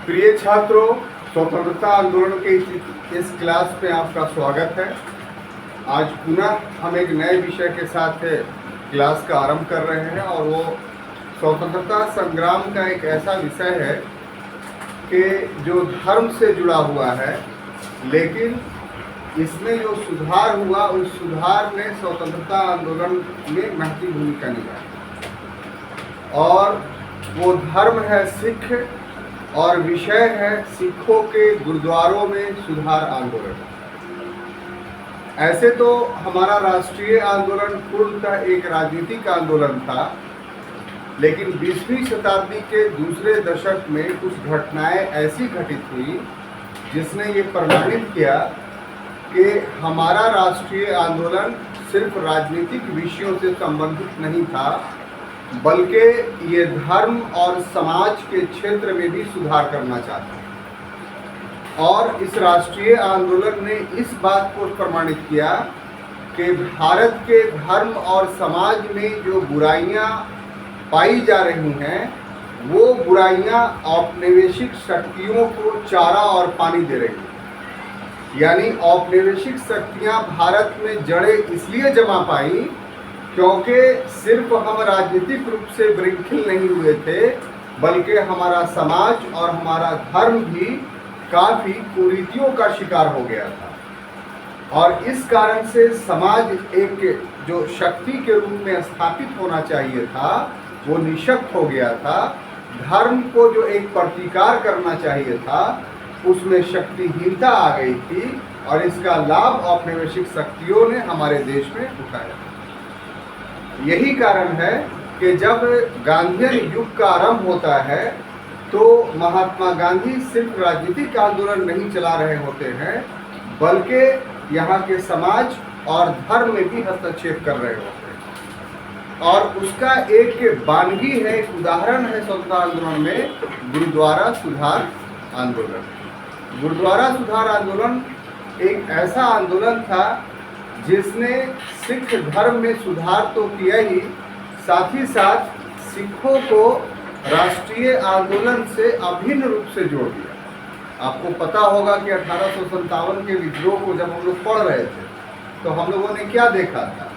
प्रिय छात्रों, स्वतंत्रता आंदोलन के इस क्लास में आपका स्वागत है। आज पुनः हम एक नए विषय के साथ क्लास का आरंभ कर रहे हैं और वो स्वतंत्रता संग्राम का एक ऐसा विषय है कि जो धर्म से जुड़ा हुआ है, लेकिन इसमें जो सुधार हुआ उस सुधार ने स्वतंत्रता आंदोलन में महत्वपूर्ण भूमिका निभाई और वो धर्म है सिख और विषय है सिखों के गुरुद्वारों में सुधार आंदोलन। ऐसे तो हमारा राष्ट्रीय आंदोलन पूर्णतः एक राजनीतिक आंदोलन था, लेकिन 20वीं शताब्दी के दूसरे दशक में कुछ घटनाएं ऐसी घटित हुई जिसने ये प्रमाणित किया कि हमारा राष्ट्रीय आंदोलन सिर्फ राजनीतिक विषयों से संबंधित नहीं था, बल्कि ये धर्म और समाज के क्षेत्र में भी सुधार करना चाहता है। और इस राष्ट्रीय आंदोलन ने इस बात को प्रमाणित किया कि भारत के धर्म और समाज में जो बुराइयां पाई जा रही हैं, वो बुराइयां औपनिवेशिक शक्तियों को चारा और पानी दे रही हैं। यानी औपनिवेशिक शक्तियां भारत में जड़ें इसलिए जमा पाई क्योंकि सिर्फ हम राजनीतिक रूप से विरंखिल नहीं हुए थे, बल्कि हमारा समाज और हमारा धर्म भी काफ़ी कुरीतियों का शिकार हो गया था। और इस कारण से समाज एक जो शक्ति के रूप में स्थापित होना चाहिए था, वो निशक्त हो गया था। धर्म को जो एक प्रतिकार करना चाहिए था, उसमें शक्तिहीनता आ गई थी और इसका लाभ औपनिवेशिक शक्तियों ने हमारे देश में उठाया। यही कारण है कि जब गांधीयन युग का आरंभ होता है तो महात्मा गांधी सिर्फ राजनीतिक आंदोलन नहीं चला रहे होते हैं, बल्कि यहाँ के समाज और धर्म में भी हस्तक्षेप कर रहे होते हैं। और उसका एक बानगी है, एक उदाहरण है स्वतंत्रता आंदोलन में गुरुद्वारा सुधार आंदोलन। गुरुद्वारा सुधार आंदोलन एक ऐसा आंदोलन था जिसने सिख धर्म में सुधार तो किया ही, साथ ही साथ सिखों को राष्ट्रीय आंदोलन से अभिन्न रूप से जोड़ दिया। आपको पता होगा कि 1857 के विद्रोह को जब हम लोग पढ़ रहे थे तो हम लोगों ने क्या देखा था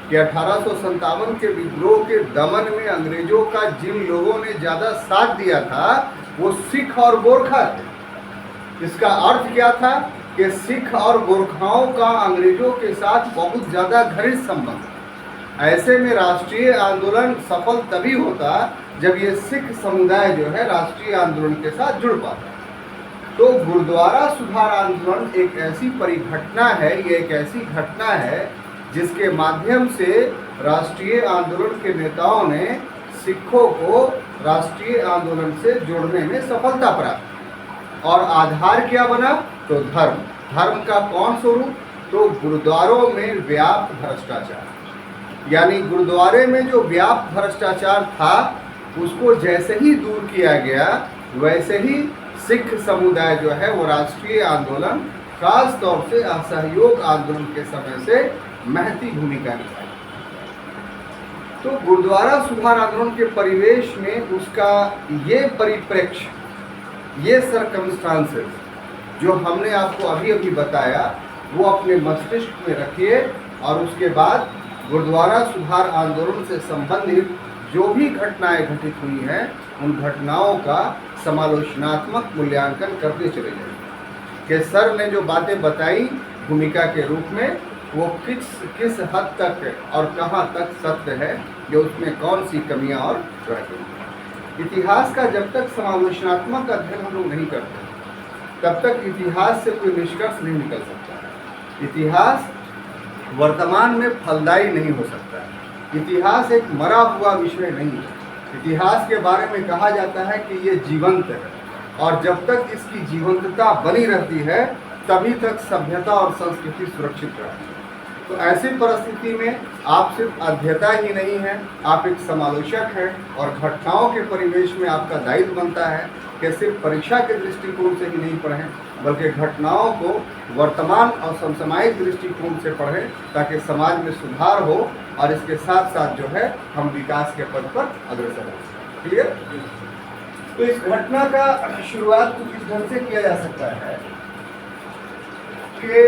कि 1857 के विद्रोह के दमन में अंग्रेजों का जिन लोगों ने ज़्यादा साथ दिया था वो सिख और गोरखा थे। इसका अर्थ क्या था कि सिख और गोरखाओं का अंग्रेजों के साथ बहुत ज़्यादा घनिष्ठ संबंध। ऐसे में राष्ट्रीय आंदोलन सफल तभी होता जब ये सिख समुदाय जो है राष्ट्रीय आंदोलन के साथ जुड़ पाता। तो गुरुद्वारा सुधार आंदोलन एक ऐसी परिघटना है, ये एक ऐसी घटना है जिसके माध्यम से राष्ट्रीय आंदोलन के नेताओं ने सिखों को राष्ट्रीय आंदोलन से जोड़ने में सफलता प्राप्त। और आधार क्या बना? तो धर्म। धर्म का कौन स्वरूप? तो गुरुद्वारों में व्याप्त भ्रष्टाचार। यानी गुरुद्वारे में जो व्याप्त भ्रष्टाचार था उसको जैसे ही दूर किया गया, वैसे ही सिख समुदाय जो है वो राष्ट्रीय आंदोलन, खास तौर से असहयोग आंदोलन के समय से महत्वपूर्ण भूमिका निभाई। तो गुरुद्वारा सुधार आंदोलन के परिवेश में उसका ये परिप्रेक्ष्य, ये सर्कमस्टांसेस जो हमने आपको अभी अभी बताया, वो अपने मस्तिष्क में रखिए और उसके बाद गुरुद्वारा सुधार आंदोलन से संबंधित जो भी घटनाएं घटित हुई हैं, उन घटनाओं का समालोचनात्मक मूल्यांकन करते चले जाइए कि सर ने जो बातें बताई भूमिका के रूप में, वो किस हद तक और कहाँ तक सत्य है, जो उसमें कौन सी कमियाँ और रह गई। इतिहास का जब तक समालोचनात्मक अध्ययन हम लोग नहीं करते तब तक इतिहास से कोई निष्कर्ष नहीं निकल सकता। इतिहास वर्तमान में फलदायी नहीं हो सकता है। इतिहास एक मरा हुआ विषय नहीं है। इतिहास के बारे में कहा जाता है कि ये जीवंत है और जब तक इसकी जीवंतता बनी रहती है तभी तक सभ्यता और संस्कृति सुरक्षित रहती है। तो ऐसी परिस्थिति में आप सिर्फ अध्येता ही नहीं हैं, आप एक समालोचक हैं और घटनाओं के परिवेश में आपका दायित्व बनता है कि सिर्फ परीक्षा के दृष्टिकोण से ही नहीं पढ़ें, बल्कि घटनाओं को वर्तमान और समसामयिक दृष्टिकोण से पढ़ें ताकि समाज में सुधार हो और इसके साथ साथ जो है हम विकास के पथ पर अग्रसर हो। क्लियर? तो इस घटना का शुरुआत कुछ इस ढंग से किया जा सकता है कि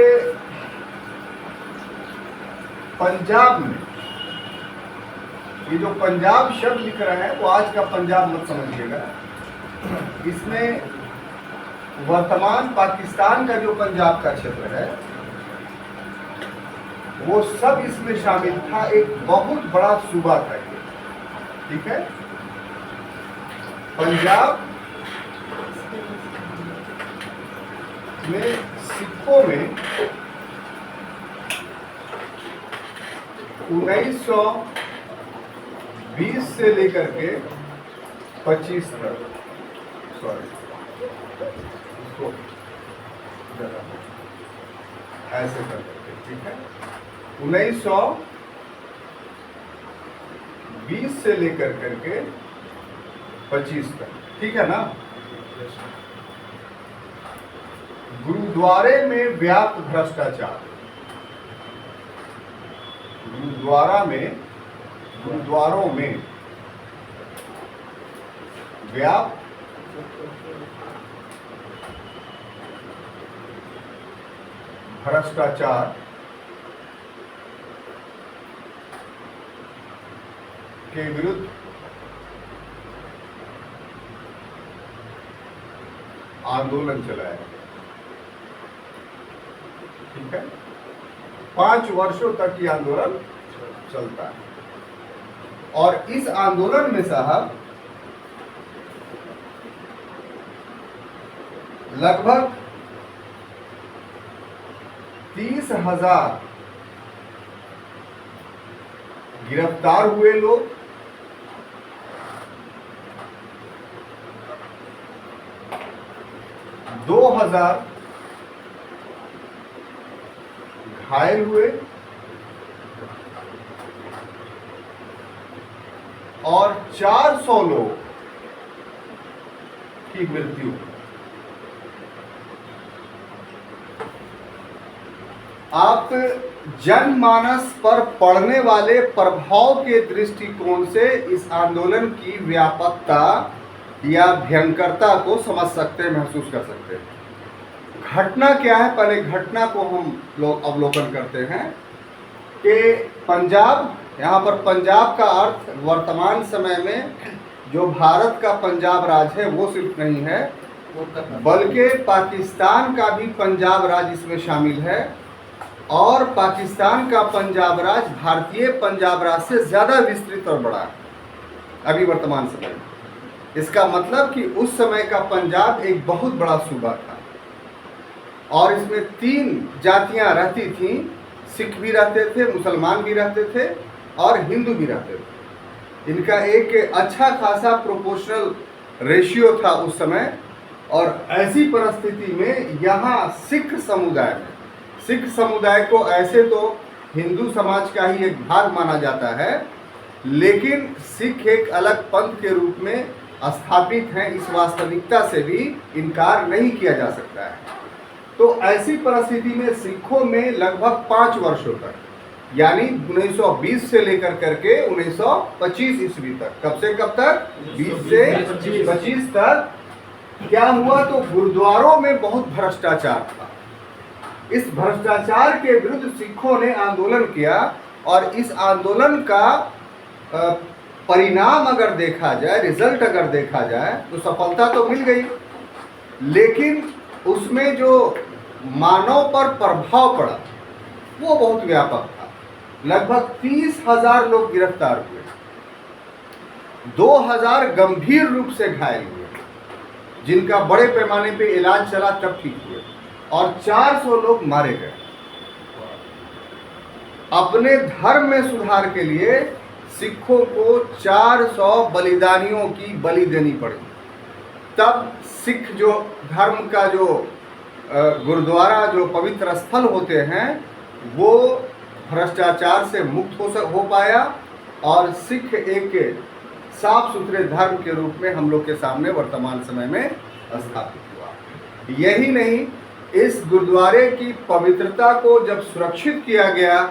पंजाब में, ये जो पंजाब शब्द लिख रहा है वो आज का पंजाब मत समझिएगा, इसमें वर्तमान पाकिस्तान का जो पंजाब का क्षेत्र है वो सब इसमें शामिल था। एक बहुत बड़ा सूबा था ये, ठीक है। पंजाब में सिखों में 1920 से लेकर के 25 तक, सॉरी ऐसे कर सकते, ठीक है। 1920 से लेकर करके 25 तक, ठीक है ना। गुरुद्वारे में व्याप्त भ्रष्टाचार, गुरुद्वारों में व्याप्त भ्रष्टाचार के विरुद्ध आंदोलन चलाया, ठीक है। 5 वर्षों तक ये आंदोलन चलता है और इस आंदोलन में साहब लगभग 30,000 गिरफ्तार हुए लोग, 2,000 घायल हुए और 400 लोग की मृत्यु। आप जनमानस पर पड़ने वाले प्रभाव के दृष्टिकोण से इस आंदोलन की व्यापकता या भयंकरता को समझ सकते हैं, महसूस कर सकते हैं। घटना क्या है, पहले घटना को हम लोग अवलोकन करते हैं कि पंजाब, यहाँ पर पंजाब का अर्थ वर्तमान समय में जो भारत का पंजाब राज है वो सिर्फ नहीं है, बल्कि पाकिस्तान का भी पंजाब राज इसमें शामिल है और पाकिस्तान का पंजाब राज भारतीय पंजाब राज से ज़्यादा विस्तृत और बड़ा है अभी वर्तमान समय में। इसका मतलब कि उस समय का पंजाब एक बहुत बड़ा सूबा था और इसमें 3 जातियां रहती थीं, सिख भी रहते थे, मुसलमान भी रहते थे और हिंदू भी रहते थे। इनका एक अच्छा खासा प्रोपोर्शनल रेशियो था उस समय और ऐसी परिस्थिति में यहाँ सिख समुदाय को ऐसे तो हिंदू समाज का ही एक भाग माना जाता है, लेकिन सिख एक अलग पंथ के रूप में स्थापित हैं, इस वास्तविकता से भी इनकार नहीं किया जा सकता है। तो ऐसी परिस्थिति में सिखों में लगभग 5 वर्षों तक, यानी 1920 से लेकर करके 1925 ईस्वी तक, कब से कब तक, 20 से 25 तक क्या हुआ, तो गुरुद्वारों में बहुत भ्रष्टाचार था। इस भ्रष्टाचार के विरुद्ध सिखों ने आंदोलन किया और इस आंदोलन का परिणाम अगर देखा जाए, रिजल्ट अगर देखा जाए, तो सफलता तो मिल गई, लेकिन उसमें जो मानव पर प्रभाव पड़ा वो बहुत व्यापक था। लगभग 30,000 लोग गिरफ्तार हुए, 2,000 गंभीर रूप से घायल हुए, जिनका बड़े पैमाने पे इलाज चला तब ठीक हुए और 400 लोग मारे गए। अपने धर्म में सुधार के लिए सिखों को 400 बलिदानियों की बलि देनी पड़ी, तब सिख जो धर्म का जो गुरुद्वारा जो पवित्र स्थल होते हैं वो भ्रष्टाचार से मुक्त हो पाया और सिख एक साफ सुथरे धर्म के रूप में हम लोग के सामने वर्तमान समय में स्थापित हुआ। यही नहीं, इस गुरुद्वारे की पवित्रता को जब सुरक्षित किया गया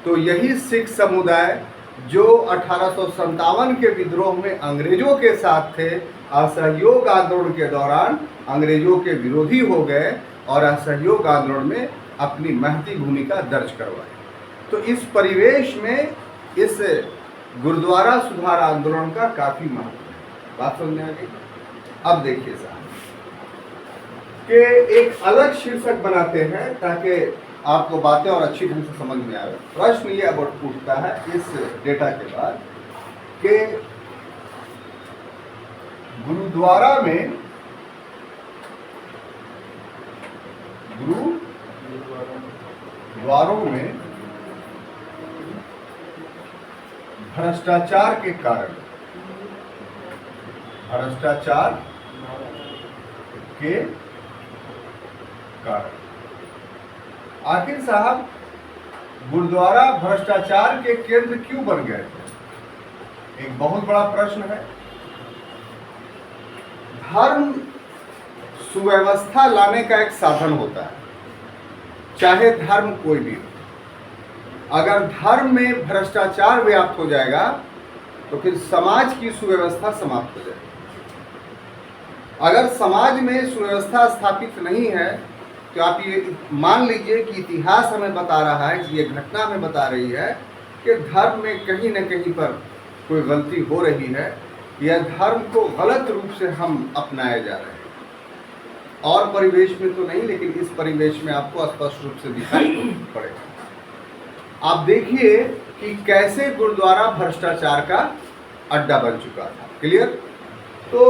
तो यही सिख समुदाय जो 1857 के विद्रोह में अंग्रेजों के साथ थे, असहयोग आंदोलन के दौरान अंग्रेजों के विरोधी हो गए और असहयोग आंदोलन में अपनी महती भूमिका दर्ज करवाई। तो इस परिवेश में इस गुरुद्वारा सुधार आंदोलन का काफी महत्व है। बात समझ में आ गई? अब देखिए साहब कि एक अलग शीर्षक बनाते हैं ताकि आपको बातें और अच्छी ढंग से समझ में आए। प्रश्न ये अब उठता है इस डेटा के बाद कि गुरुद्वारा में गुरुद्वारों में भ्रष्टाचार के कारण आखिर साहब गुरुद्वारा भ्रष्टाचार के केंद्र क्यों बन गए थे? एक बहुत बड़ा प्रश्न है। धर्म सुव्यवस्था लाने का एक साधन होता है, चाहे धर्म कोई भी हो। अगर धर्म में भ्रष्टाचार व्याप्त हो जाएगा तो फिर समाज की सुव्यवस्था समाप्त हो जाएगी। अगर समाज में सुव्यवस्था स्थापित नहीं है तो आप ये मान लीजिए कि इतिहास हमें बता रहा है, कि ये घटना हमें बता रही है कि धर्म में कहीं न कहीं पर कोई गलती हो रही है या धर्म को गलत रूप से हम अपनाए जा रहे हैं। और परिवेश में तो नहीं, लेकिन इस परिवेश में आपको स्पष्ट रूप से दिखाई पड़ेगा। आप देखिए कि कैसे गुरुद्वारा भ्रष्टाचार का अड्डा बन चुका था। क्लियर? तो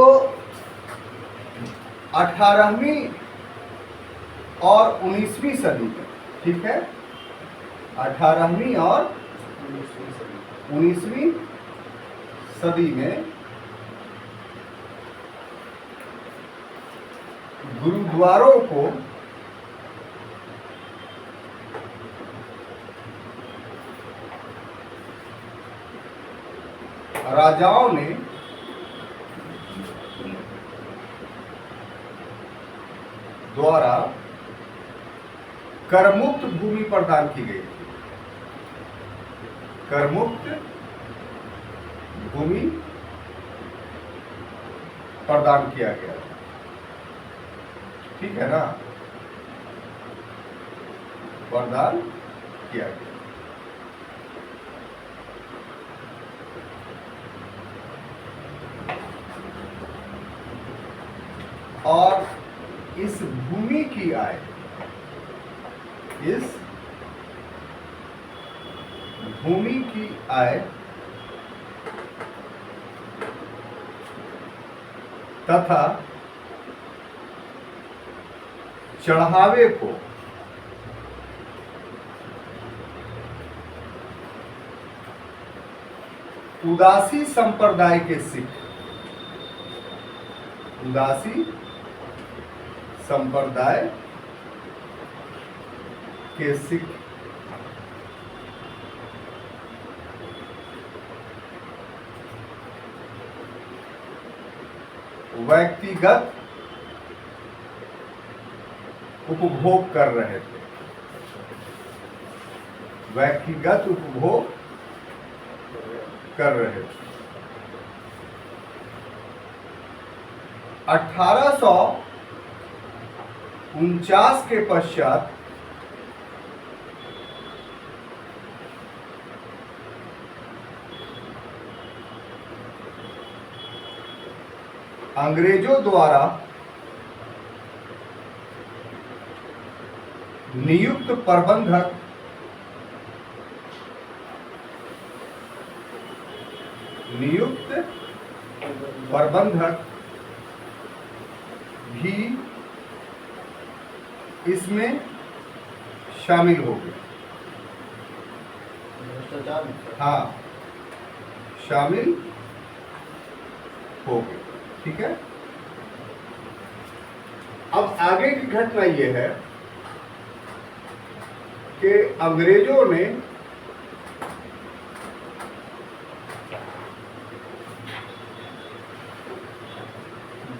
18वीं और 19वीं सदी में, ठीक है, 18वीं और 19वीं सदी में गुरुद्वारों को राजाओं ने द्वारा करमुक्त भूमि प्रदान की गई थी। करमुक्त भूमि प्रदान किया गया था, ठीक है ना, प्रदान किया गया। और इस भूमि की आय, इस भूमि की आय तथा चढ़ावे को उदासी संप्रदाय के सिख, उदासी संप्रदाय के सिख व्यक्तिगत उपभोग कर रहे थे, व्यक्तिगत उपभोग कर रहे थे। 1849 के पश्चात अंग्रेजों द्वारा नियुक्त प्रबंधक भी इसमें शामिल हो गए। हाँ, शामिल हो गए, ठीक है। अब आगे की घटना यह है कि अंग्रेजों ने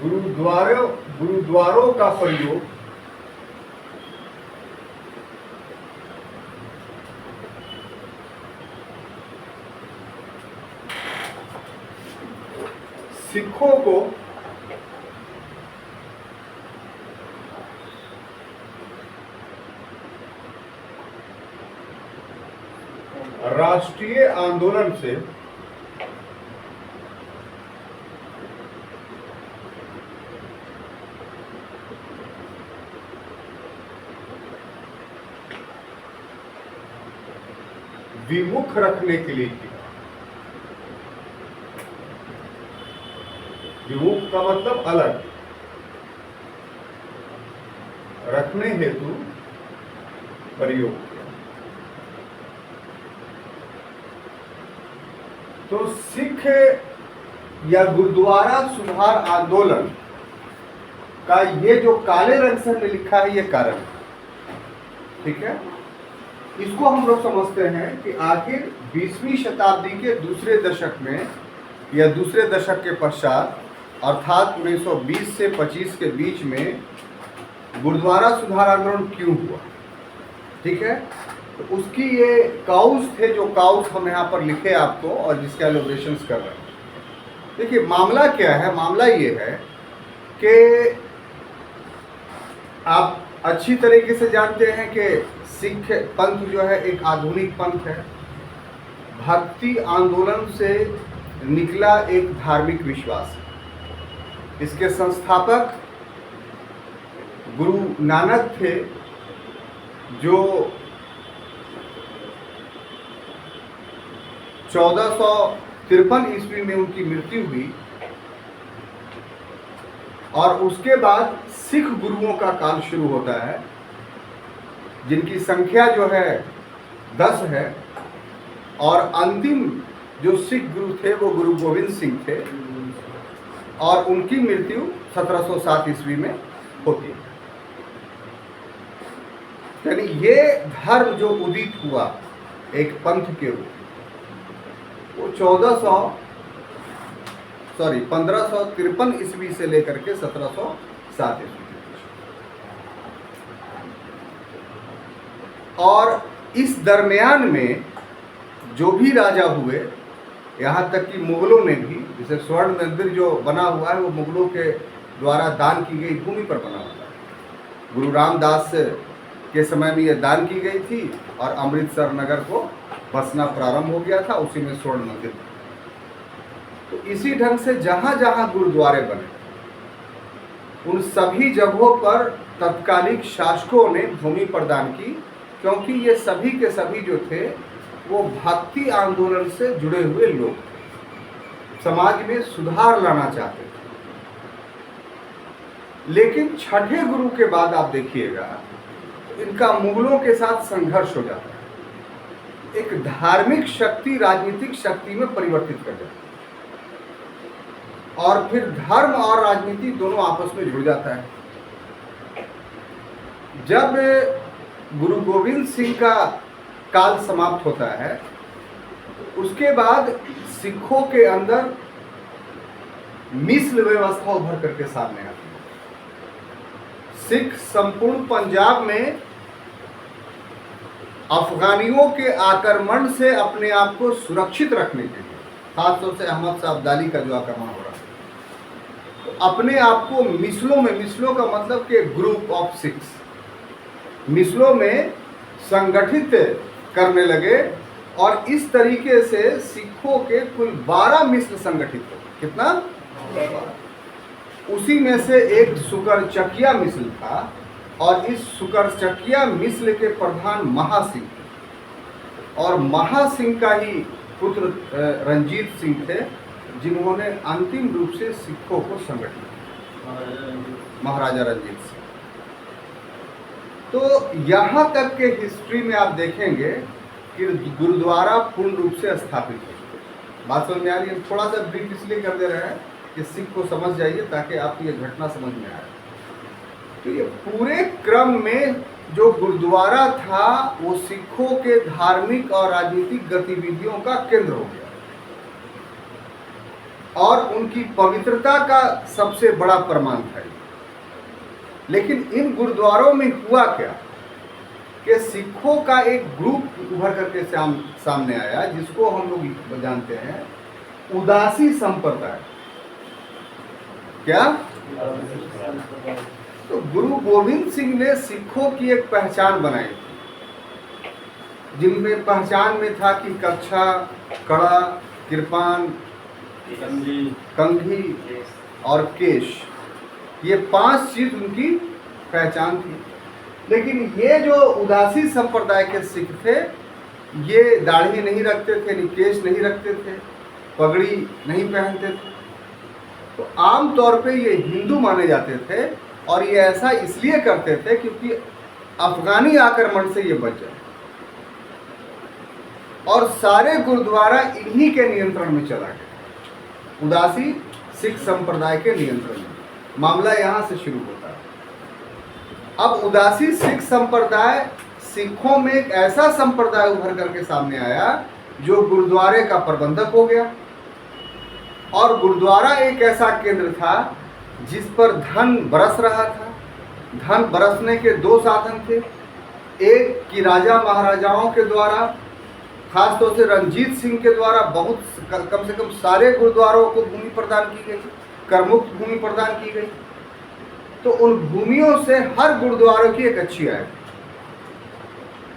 गुरुद्वारों का प्रयोग सिखों को राष्ट्रीय आंदोलन से विमुख रखने के लिए किया। विमुख का मतलब अलग, रखने हेतु प्रयोग किया। तो सिख या गुरुद्वारा सुधार आंदोलन का ये जो काले रंग से हमने लिखा है, ये कारण है। ठीक है, इसको हम लोग समझते हैं कि आखिर 20वीं शताब्दी के दूसरे दशक में या दूसरे दशक के पश्चात अर्थात 1920 से 25 के बीच में गुरुद्वारा सुधार आंदोलन क्यों हुआ। ठीक है, तो उसकी ये काउज थे, जो काउज हम यहाँ पर लिखे आपको और जिसके एलोब्रेशंस कर रहे हैं। देखिए मामला क्या है, मामला ये है कि आप अच्छी तरीके से जानते हैं कि सिख पंथ जो है एक आधुनिक पंथ है, भक्ति आंदोलन से निकला एक धार्मिक विश्वास है। इसके संस्थापक गुरु नानक थे, जो 1453 ईस्वी में उनकी मृत्यु हुई और उसके बाद सिख गुरुओं का काल शुरू होता है, जिनकी संख्या जो है 10 है। और अंतिम जो सिख गुरु थे वो गुरु गोविंद सिंह थे और उनकी मृत्यु 1707 ईस्वी में होती है। यानी ये धर्म जो उदित हुआ एक पंथ के रूप, वो 1553 ईस्वी से लेकर के 1707 ईस्वी। और इस दरमियान में जो भी राजा हुए, यहाँ तक कि मुगलों ने भी, जैसे स्वर्ण मंदिर जो बना हुआ है वो मुगलों के द्वारा दान की गई भूमि पर बना हुआ है। गुरु रामदास के समय में यह दान की गई थी और अमृतसर नगर को बसना प्रारंभ हो गया था, उसी में स्वर्ण मंदिर। तो इसी ढंग से जहाँ जहाँ गुरुद्वारे बने उन सभी जगहों पर तत्कालिक शासकों ने भूमि प्रदान की, क्योंकि ये सभी के सभी जो थे वो भक्ति आंदोलन से जुड़े हुए लोग थे, समाज में सुधार लाना चाहते थे। लेकिन छठे गुरु के बाद आप देखिएगा इनका मुगलों के साथ संघर्ष हो जाता है, एक धार्मिक शक्ति राजनीतिक शक्ति में परिवर्तित कर जाती है और फिर धर्म और राजनीति दोनों आपस में जुड़ जाता है। जब गुरु गोविंद सिंह का काल समाप्त होता है, उसके बाद सिखों के अंदर मिस्र व्यवस्था उभर करके सामने आती है। सिख संपूर्ण पंजाब में अफगानियों के आक्रमण से अपने आप को सुरक्षित रखने के लिए, खासतौर से अहमद शाह अब्दाली का जो आक्रमण हो रहा है, तो अपने आप को मिसलों में, मिसलों का मतलब कि ग्रुप ऑफ सिक्स, मिसलों में संगठित करने लगे और इस तरीके से सिखों के कुल 12 मिसल संगठित हो। कितना? 12। उसी में से एक सुकरचकिया मिसल था और इस सुकरचकिया मिसल के प्रधान महासिंह थे और महासिंह का ही पुत्र रंजीत सिंह थे, जिन्होंने अंतिम रूप से सिखों को संगठित किया, महाराजा रंजीत सिंह। तो यहाँ तक के हिस्ट्री में आप देखेंगे कि गुरुद्वारा पूर्ण रूप से स्थापित है। बात समझ में आ रही है? थोड़ा सा ब्रीफ इसलिए कर दे रहे हैं कि सिख को समझ जाइए ताकि आपको ये घटना समझ में आए। तो ये पूरे क्रम में जो गुरुद्वारा था वो सिखों के धार्मिक और राजनीतिक गतिविधियों का केंद्र हो गया और उनकी पवित्रता का सबसे बड़ा प्रमाण था। लेकिन इन गुरुद्वारों में हुआ क्या कि सिखों का एक ग्रुप उभर करके सामने आया, जिसको हम लोग जानते हैं उदासी संप्रदाय। क्या? तो गुरु गोविंद सिंह ने सिखों की एक पहचान बनाई, जिनमें पहचान में था कि कच्छा, कड़ा, कृपान, कंघी और केश, ये 5 चीज उनकी पहचान थी। लेकिन ये जो उदासी संप्रदाय के सिख थे, ये दाढ़ी नहीं रखते थे, केश नहीं रखते थे, पगड़ी नहीं पहनते थे। तो आम तौर पे ये हिंदू माने जाते थे, और ये ऐसा इसलिए करते थे क्योंकि अफगानी आक्रमण से ये बच जाए, और सारे गुरुद्वारा इन्हीं के नियंत्रण में चला गया, उदासी सिख संप्रदाय के नियंत्रण में। मामला यहाँ से शुरू होता है। अब उदासी सिख संप्रदाय, सिखों में एक ऐसा संप्रदाय उभर करके सामने आया जो गुरुद्वारे का प्रबंधक हो गया, और गुरुद्वारा एक ऐसा केंद्र था जिस पर धन बरस रहा था। धन बरसने के 2 साधन थे, एक कि राजा महाराजाओं के द्वारा, खासतौर से रंजीत सिंह के द्वारा बहुत कम से कम सारे गुरुद्वारों को भूमि प्रदान की गई, करमुक्त भूमि प्रदान की गई। तो उन भूमियों से हर गुरुद्वारों की एक अच्छी आय,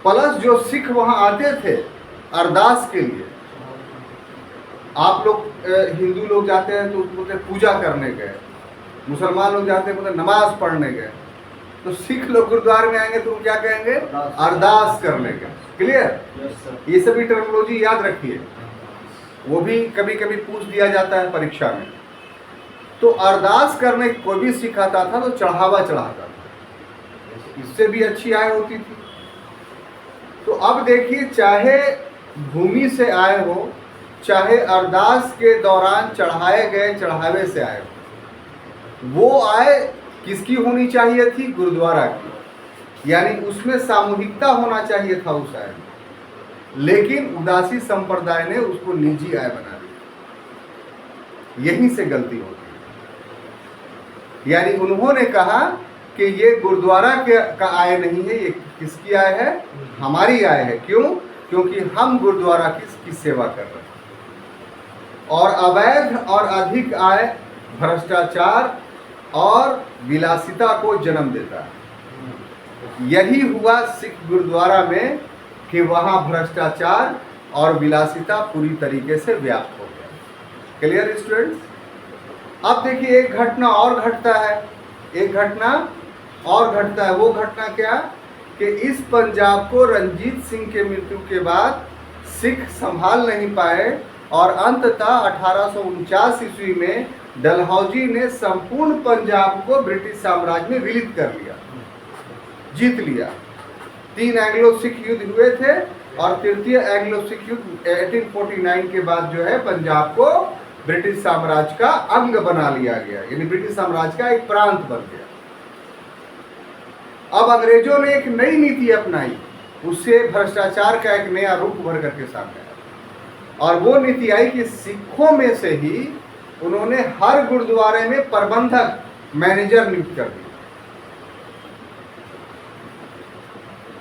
प्लस जो सिख वहां आते थे अरदास के लिए, आप लोग हिंदू लोग जाते हैं तो बोलते पूजा करने गए, मुसलमान लोग जाते हैं बोलते नमाज पढ़ने गए, तो सिख लोग गुरुद्वारे में आएंगे तो क्या कहेंगे? अरदास करने गए। क्लियर? ये सभी टर्मिनोलॉजी याद रखिए, वो भी कभी कभी पूछ दिया जाता है परीक्षा में। तो अरदास करने कोई भी सिख आता था तो चढ़ावा चढ़ाता था, इससे भी अच्छी आय होती थी। तो अब देखिए, चाहे भूमि से आए हो, चाहे अरदास के दौरान चढ़ाए गए चढ़ावे से आए हो, वो आय किसकी होनी चाहिए थी? गुरुद्वारा की, यानी उसमें सामूहिकता होना चाहिए था उस आय में। लेकिन उदासी संप्रदाय ने उसको निजी आय बना दिया, यहीं से गलती होती है। यानी उन्होंने कहा कि ये गुरुद्वारा का आय नहीं है, ये किसकी आय है? हमारी आय है। क्यों? क्योंकि हम गुरुद्वारा की सेवा कर रहे हैं। और अवैध और अधिक आय भ्रष्टाचार और विलासिता को जन्म देता है। यही हुआ सिख गुरुद्वारा में कि वहाँ भ्रष्टाचार और विलासिता पूरी तरीके से व्याप्त हो गया। Clear students? अब देखिए, एक घटना और घटता है, एक घटना और घटता है। वो घटना क्या? कि इस पंजाब को रंजीत सिंह के मृत्यु के बाद सिख संभाल नहीं पाए, और अंततः 1849 ईस्वी में डलहौजी ने संपूर्ण पंजाब को ब्रिटिश साम्राज्य में विलीन कर लिया, जीत लिया। 3 एंग्लो सिख युद्ध हुए थे, और तृतीय एंग्लो सिख युद्ध 1849 के बाद जो है पंजाब को ब्रिटिश साम्राज्य का अंग बना लिया गया, यानी ब्रिटिश साम्राज्य का एक प्रांत बन गया। अब अंग्रेजों ने एक नई नीति अपनाई, उससे भ्रष्टाचार का एक नया रूप उभर करके सामने आया, और वो नीति आई कि सिखों में से ही उन्होंने हर गुरुद्वारे में प्रबंधक, मैनेजर नियुक्त कर दिया।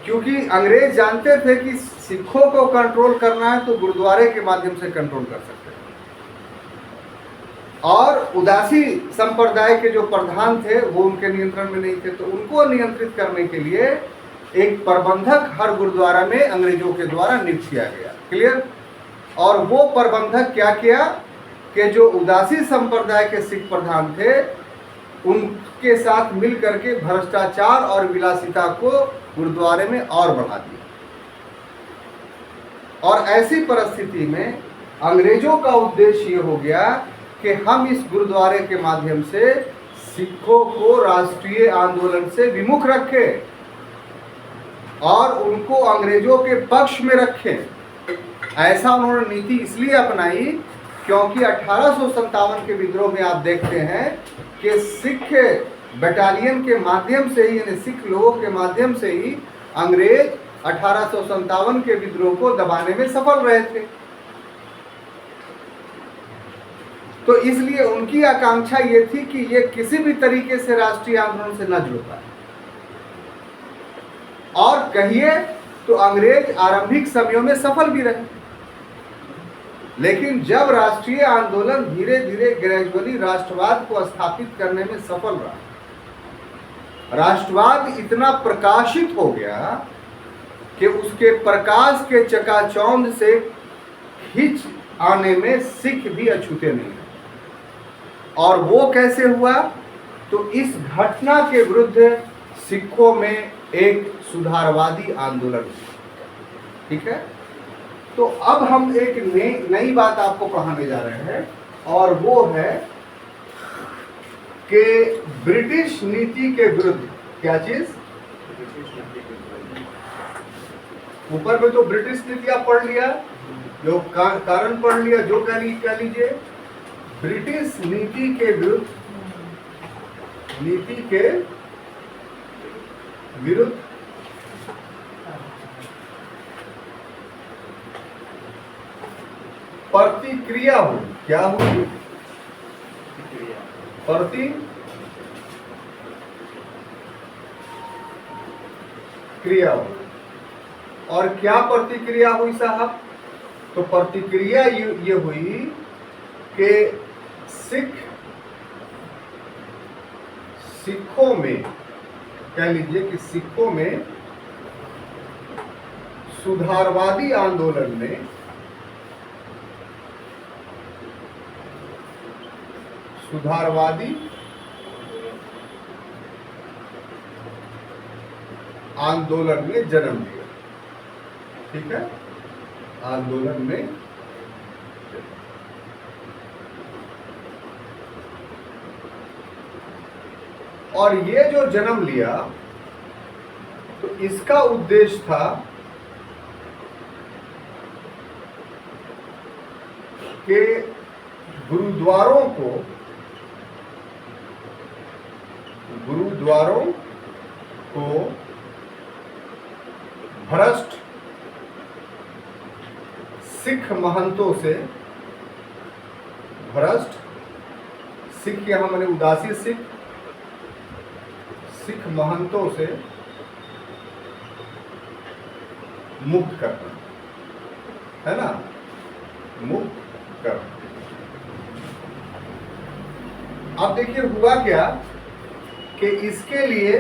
क्योंकि अंग्रेज जानते थे कि सिखों को कंट्रोल करना है तो गुरुद्वारे के माध्यम से कंट्रोल कर सकते हैं, और उदासी संप्रदाय के जो प्रधान थे वो उनके नियंत्रण में नहीं थे, तो उनको नियंत्रित करने के लिए एक प्रबंधक हर गुरुद्वारा में अंग्रेजों के द्वारा नियुक्त किया गया। क्लियर? और वो प्रबंधक क्या किया कि जो उदासी संप्रदाय के सिख प्रधान थे उनके साथ मिल करके भ्रष्टाचार और विलासिता को गुरुद्वारे में और बढ़ा दिया। और ऐसी परिस्थिति में अंग्रेजों का उद्देश्य ये हो गया कि हम इस गुरुद्वारे के माध्यम से सिखों को राष्ट्रीय आंदोलन से विमुख रखें और उनको अंग्रेजों के पक्ष में रखें। ऐसा उन्होंने नीति इसलिए अपनाई क्योंकि 1857 के विद्रोह में आप देखते हैं कि सिख बटालियन के माध्यम से ही, यानी सिख लोगों के माध्यम से ही अंग्रेज 1857 के विद्रोह को दबाने में सफल रहे थे। तो इसलिए उनकी आकांक्षा ये थी कि ये किसी भी तरीके से राष्ट्रीय आंदोलन से न जुड़ पाए। और कहिए तो अंग्रेज आरंभिक समयों में सफल भी रहे, लेकिन जब राष्ट्रीय आंदोलन धीरे धीरे ग्रेजुअली राष्ट्रवाद को स्थापित करने में सफल रहा, राष्ट्रवाद इतना प्रकाशित हो गया कि उसके प्रकाश के चकाचौंध से खिंच आने में सिख भी अछूते नहीं है। और वो कैसे हुआ? तो इस घटना के विरुद्ध सिखों में एक सुधारवादी आंदोलन हुआ। ठीक है, तो अब हम एक नई बात आपको पढ़ाने जा रहे हैं, और वो है कि ब्रिटिश नीति के विरुद्ध क्या चीज? ऊपर में तो ब्रिटिश नीति आप पढ़ लिया, जो कारण पढ़ लिया, जो कह लीजिए ब्रिटिश नीति के विरुद्ध, नीति के विरुद्ध प्रतिक्रिया हुई। क्या हुई? प्रतिक्रिया हुई। और क्या प्रतिक्रिया हुई साहब? तो प्रतिक्रिया ये हुई कि सिखों में, कह लीजिए कि सिखों में सुधारवादी आंदोलन में जन्म लिया। ठीक है, आंदोलन में और ये जो जन्म लिया, तो इसका उद्देश्य था कि गुरुद्वारों को भ्रष्ट सिख महंतों से, भ्रष्ट सिख यहां मैंने उदासी सिख महंतों से मुक्त करना है ना, मुक्त करना। अब देखिए हुआ क्या कि इसके लिए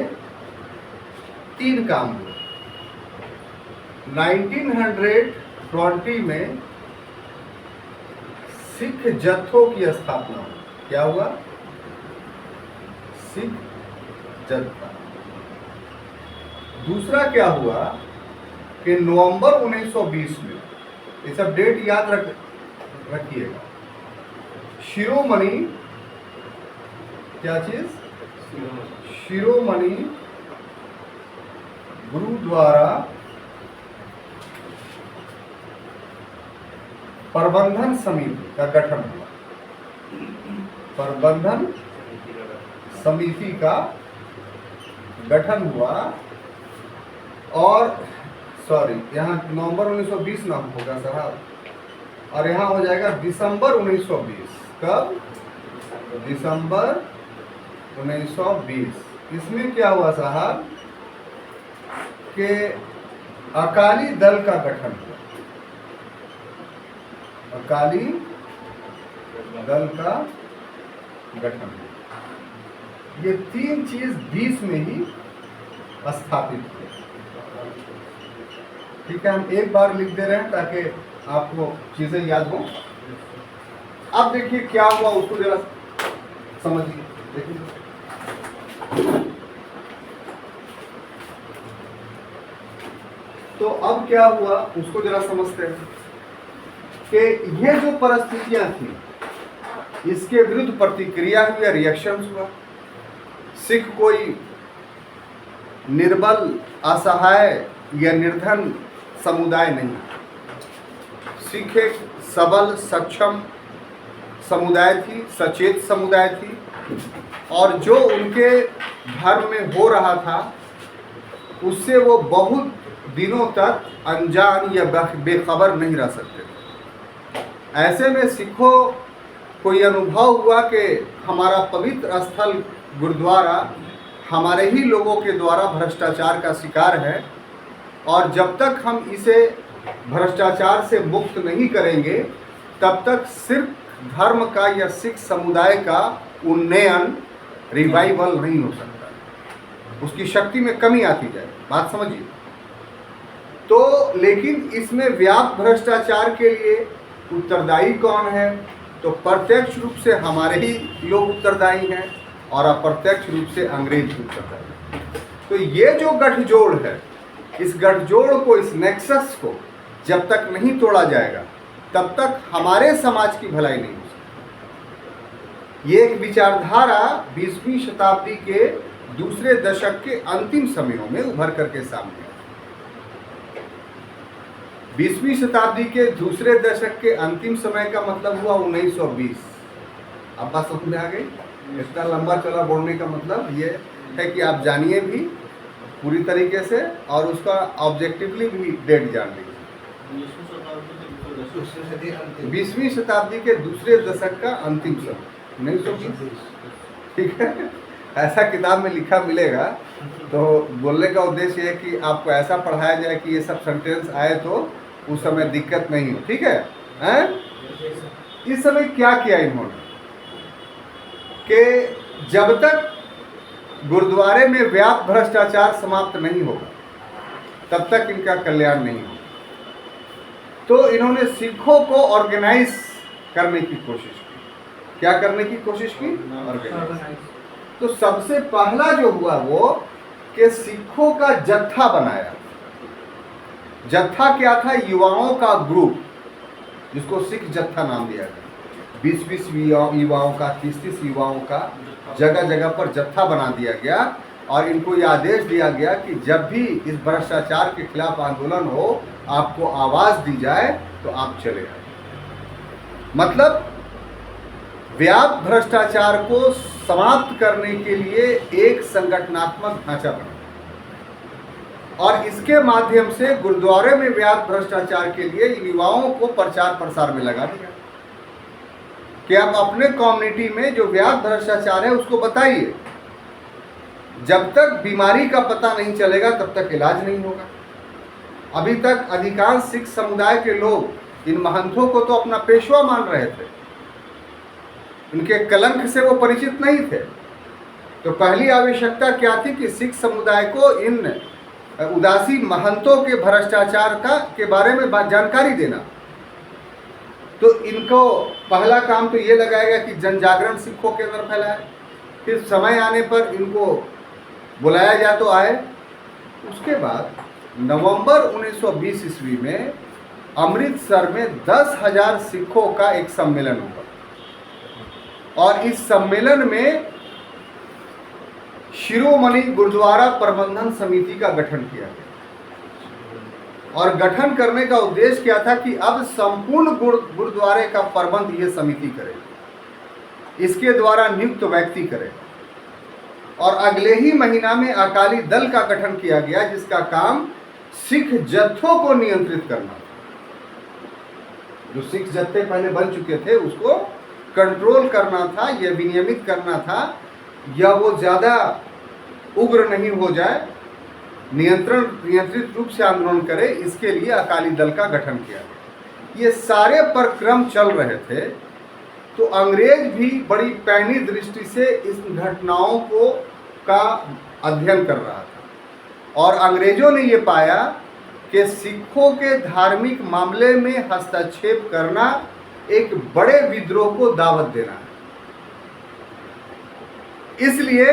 3 काम हुए। 1920 में सिख जत्थों की स्थापना हुई। क्या हुआ? सिख जत्था। दूसरा क्या हुआ कि नवंबर 1920 में, ये सब डेट याद रखिएगा, शिरोमणि, क्या चीज? शिरोमणि गुरुद्वारा प्रबंधन समिति का गठन हुआ। प्रबंधन समिति का गठन हुआ, और यहाँ नवंबर 1920 नाम होगा साहब, और यहाँ हो जाएगा दिसंबर 1920। कब? दिसंबर 1920। इसमें क्या हुआ साहब कि अकाली दल का गठन हुआ। अकाली दल का गठन हुआ। ये 3 चीज 20 में ही स्थापित हुई। ठीक है, हम एक बार लिख दे रहे हैं ताकि आपको चीजें याद हो। अब देखिए क्या हुआ, उसको जरा समझिए। देखिए तो अब क्या हुआ उसको जरा समझते हैं कि ये जो परिस्थितियां थी, इसके विरुद्ध प्रतिक्रिया हुई या रिएक्शन हुआ। सिख कोई निर्बल, असहाय या निर्धन समुदाय नहीं, सिख एक सबल, सक्षम समुदाय थी, सचेत समुदाय थी, और जो उनके धर्म में हो रहा था उससे वो बहुत दिनों तक अनजान या बेखबर नहीं रह सकते। ऐसे में सिखों को ये अनुभव हुआ कि हमारा पवित्र स्थल गुरुद्वारा हमारे ही लोगों के द्वारा भ्रष्टाचार का शिकार है, और जब तक हम इसे भ्रष्टाचार से मुक्त नहीं करेंगे तब तक सिर्फ धर्म का या सिख समुदाय का उन्नयन, रिवाइवल नहीं हो सकता, उसकी शक्ति में कमी आती जाए। बात समझिए। तो लेकिन इसमें व्यापक भ्रष्टाचार के लिए उत्तरदायी कौन है? तो प्रत्यक्ष रूप से हमारे ही लोग उत्तरदायी हैं और अप्रत्यक्ष रूप से अंग्रेज उत्तरदायी। तो ये जो गठजोड़ है, इस गठजोड़ को, इस नेक्सस को जब तक नहीं तोड़ा जाएगा तब तक हमारे समाज की भलाई नहीं हो सकती। ये एक विचारधारा 20वीं शताब्दी के दूसरे दशक के अंतिम समयों में उभर करके सामने आई। 20वीं शताब्दी के दूसरे दशक के अंतिम समय का मतलब हुआ 1920। अब बात समझ में आ गई? इतना लंबा चला बोलने का मतलब ये है कि आप जानिए भी पूरी तरीके से और उसका ऑब्जेक्टिवली भी डेट जान लीजिए। 20वीं शताब्दी के दूसरे दशक का अंतिम समय 1920, ठीक है। ऐसा किताब में लिखा मिलेगा। तो बोलने का उद्देश्य है कि आपको ऐसा पढ़ाया जाए कि ये सब सेंटेंस आए तो उस समय दिक्कत नहीं हो, ठीक है, इस समय क्या किया इन्होंने कि जब तक गुरुद्वारे में व्यापक भ्रष्टाचार समाप्त नहीं होगा तब तक इनका कल्याण नहीं होगा। तो इन्होंने सिखों को ऑर्गेनाइज करने की कोशिश की। क्या करने की कोशिश की? ऑर्गेनाइज। तो सबसे पहला जो हुआ वो कि सिखों का जत्था बनाया। जत्था क्या था? युवाओं का ग्रुप, जिसको सिख जत्था नाम दिया गया। 20-20 युवाओं का, 30-30 युवाओं का जगह जगह पर जत्था बना दिया गया और इनको ये आदेश दिया गया कि जब भी इस भ्रष्टाचार के खिलाफ आंदोलन हो, आपको आवाज दी जाए तो आप चले आए। मतलब व्यापक भ्रष्टाचार को समाप्त करने के लिए एक संगठनात्मक ढांचा बना और इसके माध्यम से गुरुद्वारे में व्यापक भ्रष्टाचार के लिए युवाओं को प्रचार प्रसार में लगा दिया कि आप अपने कम्युनिटी में जो व्यापक भ्रष्टाचार है उसको बताइए। जब तक बीमारी का पता नहीं चलेगा तब तक इलाज नहीं होगा। अभी तक अधिकांश सिख समुदाय के लोग इन महंतों को तो अपना पेशवा मान रहे थे, उनके कलंक से वो परिचित नहीं थे। तो पहली आवश्यकता क्या थी कि सिख समुदाय को इन उदासीन महंतों के भ्रष्टाचार के बारे में जानकारी देना। तो इनको पहला काम तो ये लगाएगा कि जन जागरण सिखों के अंदर फैलाए, फिर समय आने पर इनको बुलाया जाए तो आए। उसके बाद नवंबर 1920 ईस्वी में अमृतसर में 10,000 सिखों का एक सम्मेलन हुआ और इस सम्मेलन में शिरोमणि गुरुद्वारा प्रबंधन समिति का गठन किया गया और गठन करने का उद्देश्य क्या था कि अब संपूर्ण गुरुद्वारे का प्रबंध ये समिति करेगी, इसके द्वारा नियुक्त व्यक्ति करेगा। और अगले ही महीना में अकाली दल का गठन किया गया जिसका काम सिख जत्थों को नियंत्रित करना था। जो सिख जत्थे पहले बन चुके थे उसको कंट्रोल करना था, यह विनियमित करना था या वो ज़्यादा उग्र नहीं हो जाए, नियंत्रित रूप से आंदोलन करे, इसके लिए अकाली दल का गठन किया गया। ये सारे प्रक्रम चल रहे थे तो अंग्रेज भी बड़ी पैनी दृष्टि से इस घटनाओं का अध्ययन कर रहा था और अंग्रेजों ने ये पाया कि सिखों के धार्मिक मामले में हस्तक्षेप करना एक बड़े विद्रोह को दावत देना है। इसलिए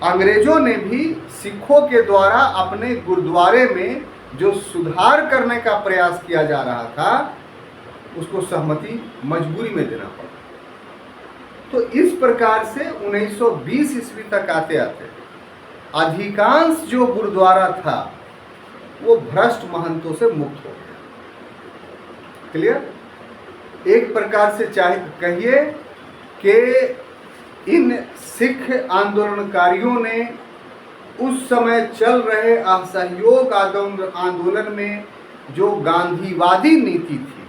अंग्रेजों ने भी सिखों के द्वारा अपने गुरुद्वारे में जो सुधार करने का प्रयास किया जा रहा था उसको सहमति मजबूरी में देना पड़ा। तो इस प्रकार से 1920 ईस्वी तक आते आते अधिकांश जो गुरुद्वारा था वो भ्रष्ट महंतों से मुक्त हो गया। क्लियर? एक प्रकार से चाहे कहिए कि इन सिख आंदोलनकारियों ने उस समय चल रहे असहयोग आंदोलन में जो गांधीवादी नीति थी,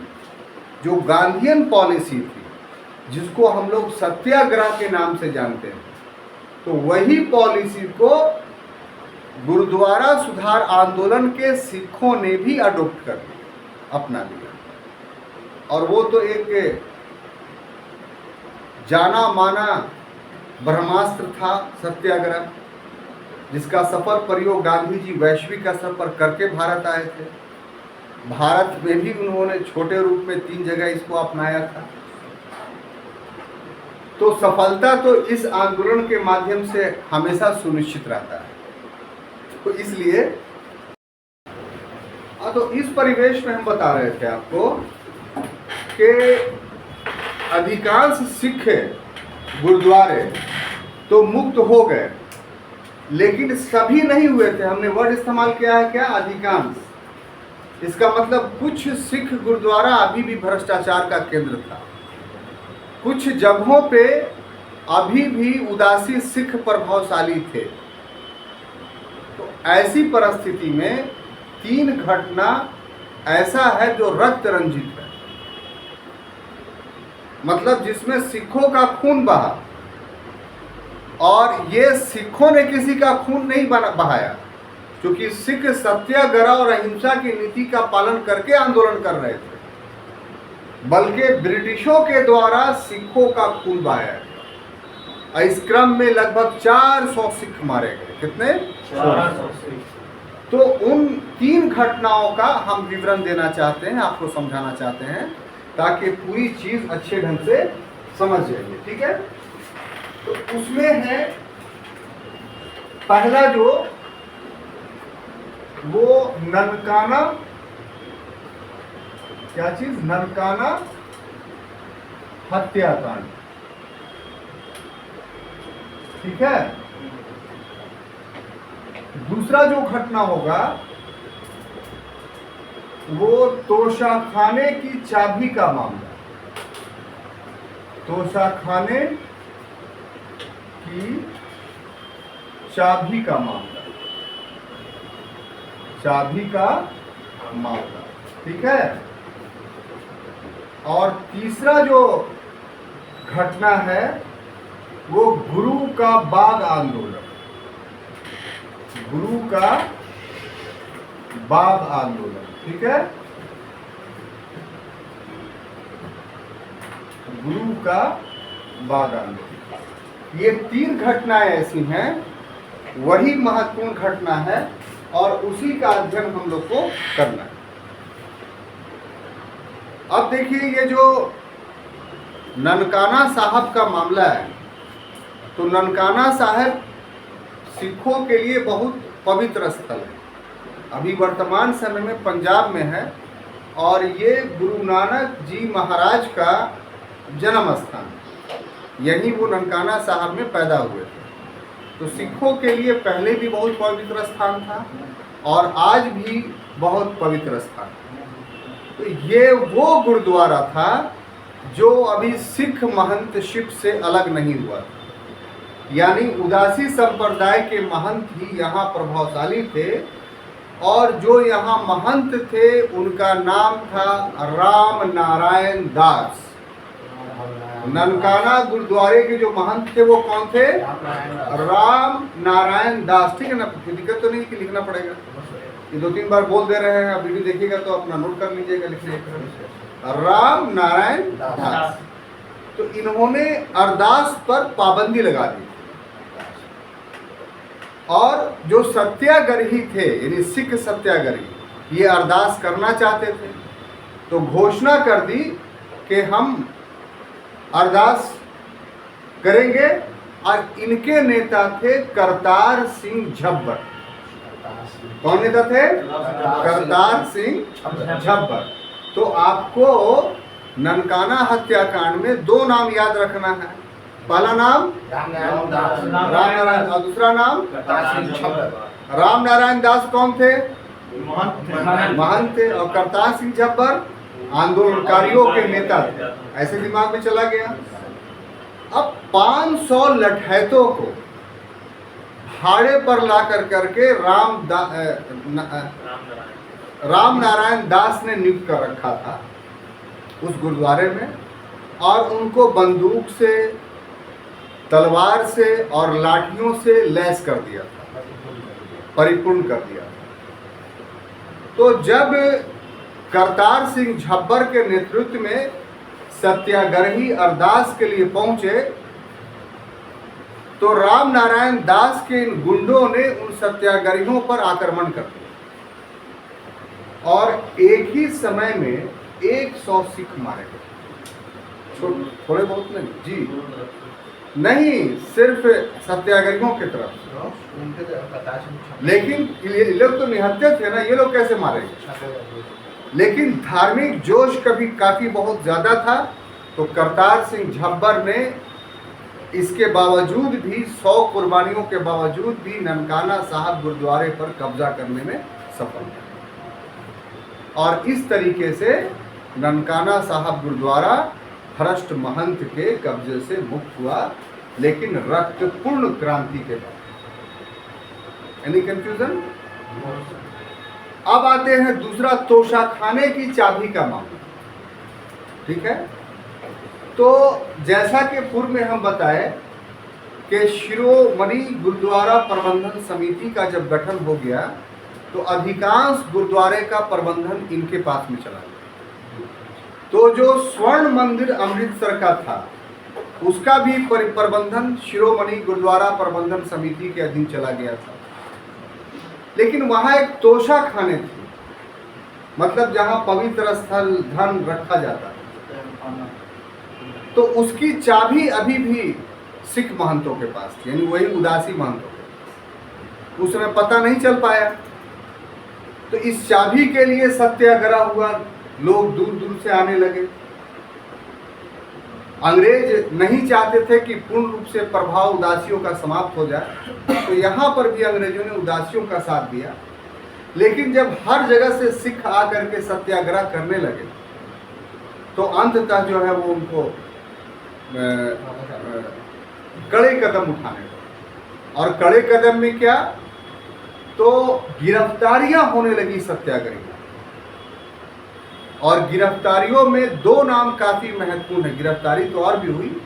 जो गांधीयन पॉलिसी थी, जिसको हम लोग सत्याग्रह के नाम से जानते हैं, तो वही पॉलिसी को गुरुद्वारा सुधार आंदोलन के सिखों ने भी अडॉप्ट कर लिया, अपना लिया। और वो तो एक जाना माना ब्रह्मास्त्र था सत्याग्रह, जिसका सफल प्रयोग गांधी जी वैश्विक स्तर पर करके भारत आए थे। भारत में भी उन्होंने छोटे रूप में 3 जगह इसको अपनाया था। तो सफलता तो इस आंदोलन के माध्यम से हमेशा सुनिश्चित रहता है। तो इसलिए तो इस परिवेश में हम बता रहे थे आपको कि अधिकांश सिख गुरुद्वारे तो मुक्त हो गए, लेकिन सभी नहीं हुए थे। हमने वर्ड इस्तेमाल किया है क्या? अधिकांश। इसका मतलब कुछ सिख गुरुद्वारा अभी भी भ्रष्टाचार का केंद्र था। कुछ जगहों पे अभी भी उदासी सिख प्रभावशाली थे। तो ऐसी परिस्थिति में 3 घटना ऐसा है जो रक्त रंजित है, मतलब जिसमें सिखों का खून बहा, और ये सिखों ने किसी का खून नहीं बहाया, क्योंकि सिख सत्याग्रह और अहिंसा की नीति का पालन करके आंदोलन कर रहे थे, बल्कि ब्रिटिशों के द्वारा सिखों का खून बहाया गया। इस क्रम में लगभग 400 सिख मारे गए। कितने? 400 सिख। तो उन 3 घटनाओं का हम विवरण देना चाहते हैं, आपको समझाना चाहते हैं, ताकि पूरी चीज अच्छे ढंग से समझ जाइए। ठीक है? तो उसमें है पहला जो वो ननकाना, क्या चीज? ननकाना हत्याकांड। ठीक है? दूसरा जो घटना होगा वो तोशाखाने की चाबी का मामला। तोशाखाने की चाबी का मामला। चाबी का मामला। ठीक है? और तीसरा जो घटना है वो गुरु का बाग आंदोलन। गुरु का बाग आंदोलन। ठीक है? गुरु का बाग आंदोलन। ये 3 घटनाएं ऐसी हैं, वही महत्वपूर्ण घटना है और उसी का अध्ययन हम लोग को करना है। अब देखिए, ये जो ननकाना साहब का मामला है, तो ननकाना साहब सिखों के लिए बहुत पवित्र स्थल है। अभी वर्तमान समय में पंजाब में है और ये गुरु नानक जी महाराज का जन्म स्थान, यही वो ननकाना साहब में पैदा हुए थे। तो सिखों के लिए पहले भी बहुत पवित्र स्थान था और आज भी बहुत पवित्र स्थान। तो ये वो गुरुद्वारा था जो अभी सिख महंतशिप से अलग नहीं हुआ था, यानी उदासी संप्रदाय के महंत ही यहाँ प्रभावशाली थे, और जो यहाँ महंत थे उनका नाम था राम नारायण दास। ननकाना गुरुद्वारे के जो महंत थे वो कौन थे? राम नारायण दास। ठीक है ना? दिक्कत तो नहीं कि लिखना पड़ेगा, ये 2-3 बार बोल दे रहे हैं। वीडियो देखिएगा तो अपना नोट कर लीजिएगा, लिखने का। राम नारायण दास। तो इन्होंने अरदास पर पाबंदी लगा दी और जो सत्याग्रही थे, यानी सिख सत्याग्रही, ये अरदास करना चाहते थे, तो घोषणा कर दी कि हम अरदास करेंगे। और इनके नेता थे करतार सिंह झब्बर। कौन नेता थे? करतार सिंह झब्बर। तो आपको ननकाना हत्याकांड में 2 नाम याद रखना है। पहला नाम राम नारायण और दूसरा नाम राम नारायण दास कौन थे? महंत थे। और करतार सिंह झब्बर आंदोलनकारियों के नेता थे। ऐसे दिमाग में चला गया। अब 500 लठैतों को भाड़े पर ला करके राम नारायण दास ने नियुक्त कर रखा था उस गुरुद्वारे में, और उनको बंदूक से, तलवार से और लाठियों से लैस कर दिया था, परिपूर्ण कर दिया था। तो जब करतार सिंह झब्बर के नेतृत्व में सत्याग्रही अरदास के लिए पहुंचे तो राम नारायण दास के इन गुंडों ने उन सत्याग्रहियों पर आक्रमण कर दिया और एक ही समय में 100 सिख मारे गए। थोड़े बहुत नहीं जी, नहीं सिर्फ सत्याग्रहियों की तरफ, लेकिन ये लोग तो निहत्थे थे ना, ये लोग कैसे मारे गए? लेकिन धार्मिक जोश कभी काफी बहुत ज्यादा था, तो करतार सिंह झब्बर ने इसके बावजूद भी 100 कुर्बानियों के बावजूद भी ननकाना साहब गुरुद्वारे पर कब्जा करने में सफल हुआ और इस तरीके से ननकाना साहब गुरुद्वारा भ्रष्ट महंत के कब्जे से मुक्त हुआ, लेकिन रक्तपूर्ण क्रांति के बाद। Any confusion? अब आते हैं दूसरा तोशाखाने की चाबी का मामला। ठीक है, तो जैसा कि पूर्व में हम बताए कि शिरोमणि गुरुद्वारा प्रबंधन समिति का जब गठन हो गया तो अधिकांश गुरुद्वारे का प्रबंधन इनके पास में चला गया। तो जो स्वर्ण मंदिर अमृतसर का था उसका भी प्रबंधन शिरोमणि गुरुद्वारा प्रबंधन समिति के अधीन चला गया था, लेकिन वहाँ एक तोशाखाने थी, मतलब जहाँ पवित्र स्थल धन रखा जाता है, तो उसकी चाबी अभी भी सिख महंतों के पास थी, यानी वही उदासी महंतों के पास। उस समय पता नहीं चल पाया, तो इस चाबी के लिए सत्याग्रह हुआ, लोग दूर दूर से आने लगे। अंग्रेज नहीं चाहते थे कि पूर्ण रूप से प्रभाव उदासियों का समाप्त हो जाए, तो यहाँ पर भी अंग्रेजों ने उदासियों का साथ दिया। लेकिन जब हर जगह से सिख आकर के सत्याग्रह करने लगे तो अंततः जो है वो उनको कड़े कदम उठाने लगे। और कड़े कदम में क्या, तो गिरफ्तारियां होने लगी सत्याग्रही, और गिरफ्तारियों में 2 नाम काफी महत्वपूर्ण है। गिरफ्तारी तो और भी हुई,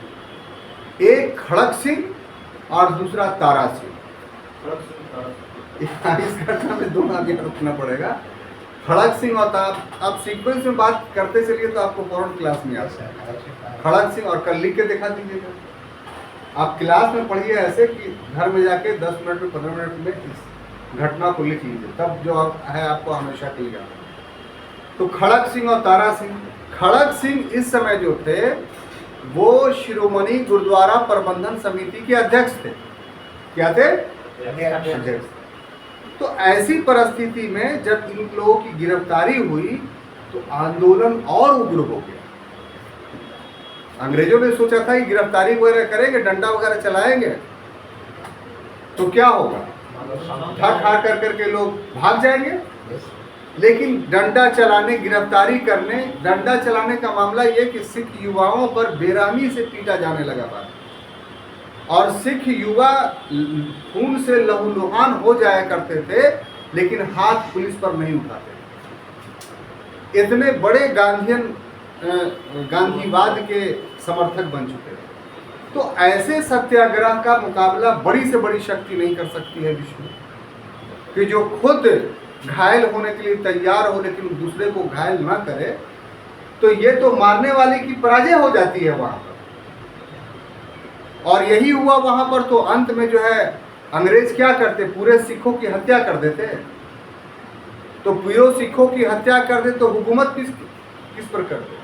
एक खड़क सिंह और दूसरा तारा सिंह। इस घटना में 2 नाम याद रखना पड़ेगा, खड़क सिंह और तारा। आप सीक्वेंस में बात करते चलिए तो आपको फौरन क्लास में आ जाए। खड़क सिंह, और कल लिख के दिखा दीजिएगा, आप क्लास में पढ़िए ऐसे कि घर में जाके 10 मिनट में 15 मिनट में इस घटना को लिख लीजिए, तब जो है आपको हमेशा के लिए। तो खड़क सिंह और तारा सिंह, खड़क सिंह इस समय जो थे वो शिरोमणि गुरुद्वारा प्रबंधन समिति के अध्यक्ष थे। क्या थे? अध्यक्ष। तो ऐसी परिस्थिति में जब इन लोगों की गिरफ्तारी हुई तो आंदोलन और उग्र हो गया। अंग्रेजों ने सोचा था कि गिरफ्तारी वगैरह करेंगे, डंडा वगैरह चलाएंगे तो क्या होगा, ठक ठा कर करके लोग भाग जाएंगे। लेकिन डंडा चलाने, गिरफ्तारी करने, डंडा चलाने का मामला ये कि सिख युवाओं पर बेरहमी से पीटा जाने लगा बात, और सिख युवा खून से लहूलुहान हो जाया करते थे, लेकिन हाथ पुलिस पर नहीं उठाते। इतने बड़े गांधीवाद के समर्थक बन चुके थे। तो ऐसे सत्याग्रह का मुकाबला बड़ी से बड़ी शक्ति नहीं कर सकती है विश्व में, कि जो खुद घायल होने के लिए तैयार हो लेकिन दूसरे को घायल ना करे, तो ये तो मारने वाले की पराजय हो जाती है वहां पर। और यही हुआ वहां पर। तो अंत में जो है अंग्रेज क्या करते, पूरे सिखों की हत्या कर देते। तो पूरे सिखों की हत्या कर दे तो हुकूमत किस पर करते?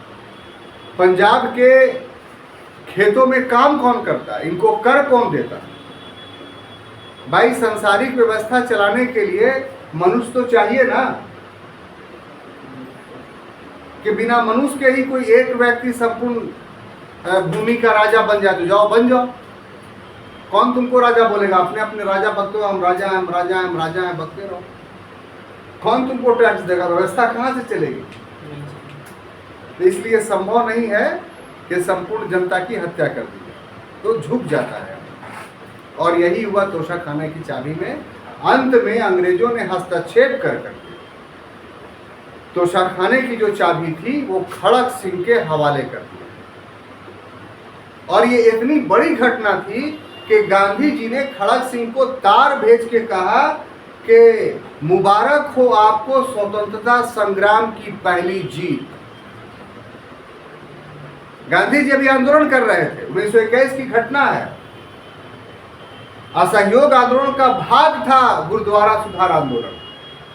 पंजाब के खेतों में काम कौन करता है, इनको कर कौन देता? भाई सांसारिक व्यवस्था चलाने के लिए मनुष्य तो चाहिए ना, कि बिना मनुष्य के ही कोई एक व्यक्ति संपूर्ण भूमि का राजा बन जाए तो जाओ बन जाओ। कौन तुमको राजा बोलेगा? अपने अपने राजा बकते हो, हम राजा हैं, हम राजा हैं, हम राजा हैं, बकते रहो। कौन तुमको टैक्स देगा? व्यवस्था कहाँ से चलेगी? तो इसलिए संभव नहीं है कि संपूर्ण जनता की हत्या कर दी जाए, तो झुक जाता है। और यही हुआ तोशाखाने की चाबी में। अंत में अंग्रेजों ने हस्तक्षेप कर तोशाखाने की जो चाबी थी वो खड़क सिंह के हवाले कर दी। और ये इतनी बड़ी घटना थी कि गांधी जी ने खड़क सिंह को तार भेज के कहा कि मुबारक हो आपको स्वतंत्रता संग्राम की पहली जीत। गांधी जी अभी आंदोलन कर रहे थे, 1921 की घटना है। असहयोग आंदोलन का भाग था गुरुद्वारा सुधार आंदोलन,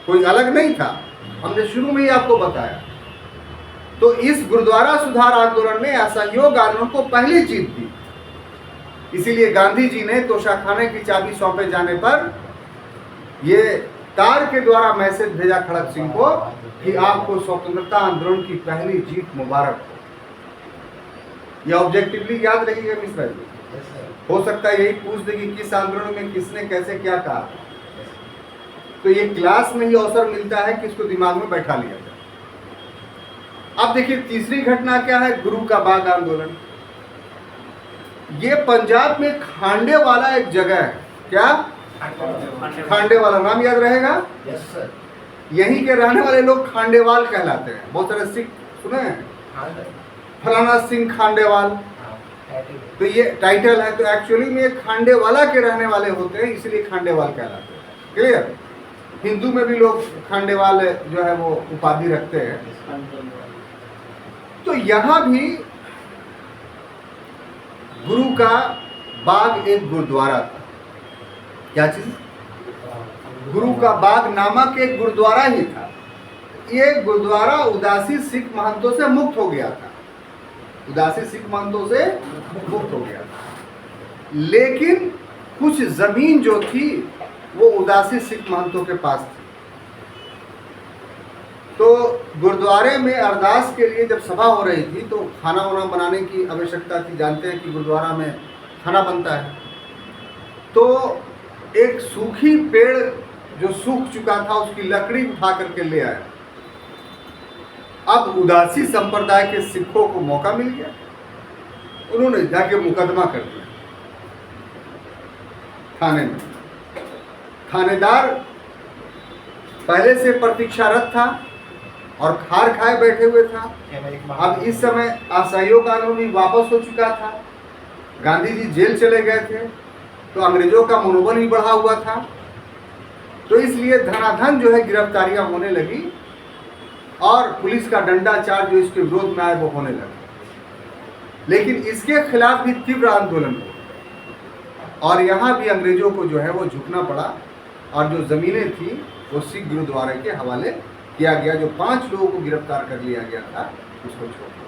कोई अलग नहीं था, हमने शुरू में ही आपको बताया। तो इस गुरुद्वारा सुधार आंदोलन ने असहयोग आंदोलन को पहली जीत दी। इसीलिए गांधी जी ने तोशाखाने की चाबी सौंपे जाने पर ये तार के द्वारा मैसेज भेजा खड़क सिंह को कि आपको स्वतंत्रता आंदोलन की पहली जीत मुबारक हो। यह ऑब्जेक्टिवली याद रखिएगा मिश्रा जी, हो सकता है यही पूछ दे कि किस आंदोलन में किसने कैसे क्या कहा, तो ये क्लास में ही अवसर मिलता है कि इसको दिमाग में बैठा लिया जाए। अब देखिए तीसरी घटना क्या है, गुरु का बाग आंदोलन। ये पंजाब में खांडेवाला एक जगह है, क्या खांडेवाला नाम याद रहेगा? Yes sir. यहीं के रहने वाले लोग खांडेवाल कहलाते हैं। बहुत सारे सिख सुने हैं, फलाना सिंह खांडेवाल, तो ये टाइटल है। तो एक्चुअली में खांडेवाला के रहने वाले होते हैं, इसलिए खांडेवाल कहलाते हैं। क्लियर? हिंदू में भी लोग खांडेवाल जो है वो उपाधि रखते हैं। तो यहाँ भी गुरु का बाग एक गुरुद्वारा था। क्या चीज? गुरु का बाग नामक एक गुरुद्वारा ही था। ये गुरुद्वारा उदासी सिख महंतों से मुक्त हो गया था, उदासी सिख महंतों से मुक्त हो गया था। लेकिन कुछ जमीन जो थी वो उदासी सिख महंतों के पास थी। तो गुरुद्वारे में अरदास के लिए जब सभा हो रही थी तो खाना वाना बनाने की आवश्यकता थी। जानते हैं कि गुरुद्वारा में खाना बनता है। तो एक सूखी पेड़ जो सूख चुका था उसकी लकड़ी उठा करके ले आया। अब उदासी संप्रदाय के सिखों को मौका मिल गया, उन्होंने जाके मुकदमा कर दिया थाने में। थानेदार पहले से प्रतीक्षारत था और खार खाए बैठे हुए था। अब इस समय असहयोग कानून भी वापस हो चुका था, गांधी जी जेल चले गए थे, तो अंग्रेजों का मनोबल भी बढ़ा हुआ था। तो इसलिए धनाधन जो है गिरफ्तारियां होने लगी और पुलिस का डंडाचार जो इसके विरोध में आए वो होने लगा। लेकिन इसके खिलाफ भी तीव्र आंदोलन हुआ और यहाँ भी अंग्रेजों को जो है वो झुकना पड़ा और जो ज़मीनें थी वो सिख गुरुद्वारे के हवाले किया गया। जो 5 लोगों को गिरफ्तार कर लिया गया था उसको छोड़ दिया।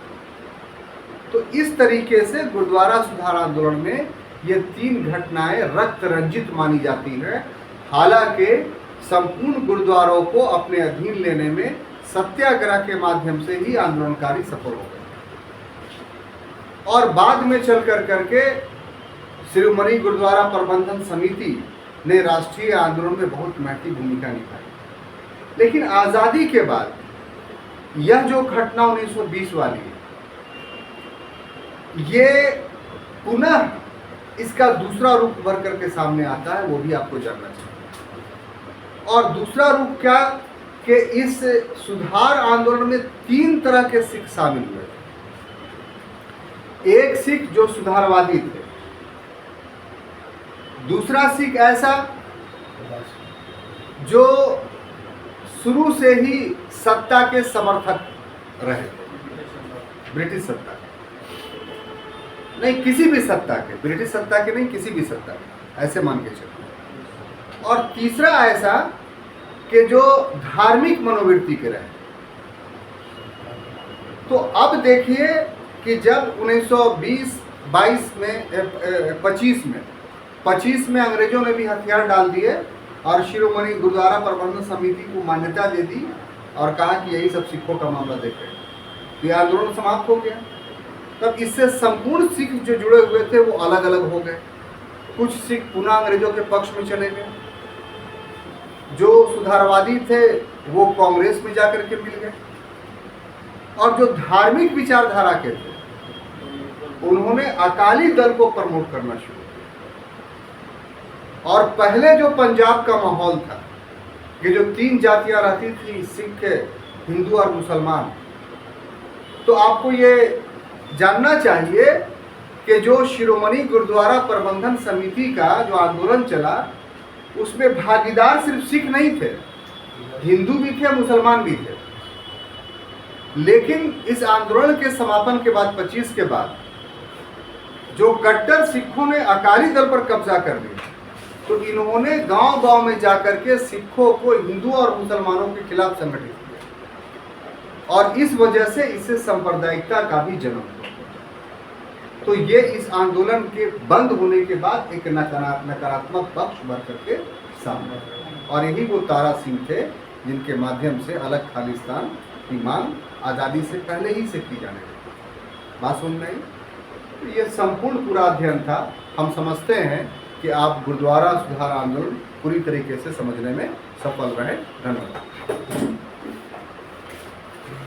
तो इस तरीके से गुरुद्वारा सुधार आंदोलन में ये 3 घटनाएं रक्त रंजित मानी जाती हैं। हालांकि संपूर्ण गुरुद्वारों को अपने अधीन लेने में सत्याग्रह के माध्यम से ही आंदोलनकारी सफल हो गए और बाद में चल करके शिरोमणि गुरुद्वारा प्रबंधन समिति ने राष्ट्रीय आंदोलन में बहुत महत्वपूर्ण भूमिका निभाई। लेकिन आज़ादी के बाद यह जो घटना 1920 वाली है, ये पुनः इसका दूसरा रूप उभर करके सामने आता है, वो भी आपको जानना चाहिए। और दूसरा रूप क्या कि इस सुधार आंदोलन में 3 तरह के सिख शामिल हुए थे। एक सिख जो सुधारवादी थे, दूसरा सिख ऐसा जो शुरू से ही सत्ता के समर्थक रहे, ब्रिटिश सत्ता के नहीं, किसी भी सत्ता के, ब्रिटिश सत्ता के नहीं, किसी भी सत्ता के, ऐसे मान के चलो। और तीसरा ऐसा कि जो धार्मिक मनोवृत्ति के रहे। तो अब देखिए कि जब 1920-22 में 25 में अंग्रेजों ने भी हथियार डाल दिए और शिरोमणि गुरुद्वारा प्रबंधन समिति को मान्यता दे दी और कहा कि यही सब सिखों का मामला देखें, तो यह आंदोलन समाप्त हो गया। तब इससे संपूर्ण सिख जो जुड़े हुए थे वो अलग अलग हो गए। कुछ सिख पुनः अंग्रेजों के पक्ष में चले गए, जो सुधारवादी थे वो कांग्रेस में जाकर के मिल गए, और जो धार्मिक विचारधारा के थे उन्होंने अकाली दल को प्रमोट करना शुरू किया। और पहले जो पंजाब का माहौल था कि जो 3 जातियां रहती थी, सिख, हिंदू और मुसलमान, तो आपको ये जानना चाहिए कि जो शिरोमणि गुरुद्वारा प्रबंधन समिति का जो आंदोलन चला उसमें भागीदार सिर्फ सिख नहीं थे, हिंदू भी थे, मुसलमान भी थे। लेकिन इस आंदोलन के समापन के बाद 25 के बाद जो कट्टर सिखों ने अकाली दल पर कब्जा कर लिया, तो इन्होंने गांव-गांव में जाकर के सिखों को हिंदू और मुसलमानों के खिलाफ संगठित किया और इस वजह से इससे सांप्रदायिकता का भी जन्म हुआ। तो ये इस आंदोलन के बंद होने के बाद एक नकारात्मक पक्ष भर करके सामने आया और यही वो तारा सिंह थे जिनके माध्यम से अलग खालिस्तान की मांग आज़ादी से पहले ही से की जाने लगी। बात सुन रही? ये संपूर्ण पूरा अध्ययन था। हम समझते हैं कि आप गुरुद्वारा सुधार आंदोलन पूरी तरीके से समझने में सफल रहे। धन्यवाद।